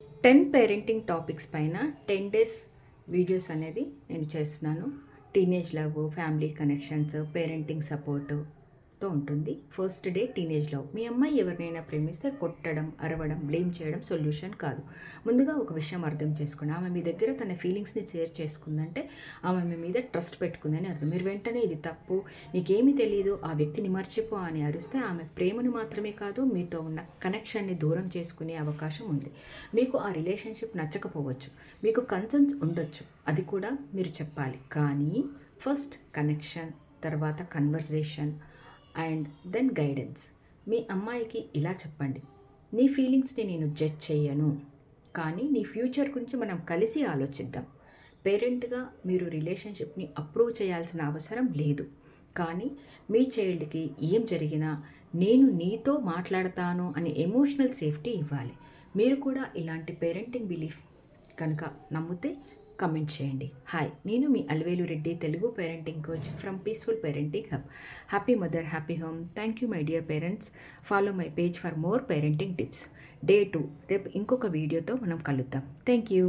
10 parenting topics పైన 10 days videos అనేది నేను చేస్తున్నాను. Teenage love, family connections, parenting సపోర్టుతో ఉంటుంది. First day teenage love. మీ అమ్మాయి ఎవరినైనా ప్రేమిస్తే కొట్టడం, అరవడం, బ్లేమ్ చేయడం సొల్యూషన్ కాదు. ముందుగా ఒక విషయం అర్థం చేసుకోండి. ఆమె మీ దగ్గర తన ఫీలింగ్స్ని షేర్ చేసుకుందంటే ఆమె మీ మీద ట్రస్ట్ పెట్టుకుందని అర్థం. మీరు వెంటనే ఇది తప్పు, నీకేమీ తెలియదు, ఆ వ్యక్తిని మర్చిపో అని అరిస్తే ఆమె ప్రేమను మాత్రమే కాదు, మీతో ఉన్న కనెక్షన్ని దూరం చేసుకునే అవకాశం ఉంది. మీకు ఆ రిలేషన్షిప్ నచ్చకపోవచ్చు, మీకు కన్సర్న్స్ ఉండొచ్చు, అది కూడా మీరు చెప్పాలి. కానీ ఫస్ట్ కనెక్షన్, తర్వాత కన్వర్జేషన్ అండ్ దెన్ గైడెన్స్. మీ అమ్మాయికి ఇలా చెప్పండి, నీ ఫీలింగ్స్ని నేను జడ్జ్ చెయ్యను, కానీ నీ ఫ్యూచర్ గురించి మనం కలిసి ఆలోచిద్దాం. పేరెంట్గా మీరు రిలేషన్షిప్ని అప్రూవ్ చేయాల్సిన అవసరం లేదు, కానీ మీ చైల్డ్కి ఏం జరిగినా నేను నీతో మాట్లాడతాను అనే ఎమోషనల్ సేఫ్టీ ఇవ్వాలి. మీరు కూడా ఇలాంటి పేరెంటింగ్ బిలీఫ్ కనుక నమ్మితే కమెంట్ చేయండి. హాయ్, నేను మీ Alivelu Reddy, Telugu parenting coach from peaceful parenting hub. Happy mother, happy home. Thank you my dear parents. Follow my page for more parenting tips. Day 2 రేపు ఇంకొక వీడియోతో మనం కలుద్దాం. Thank you.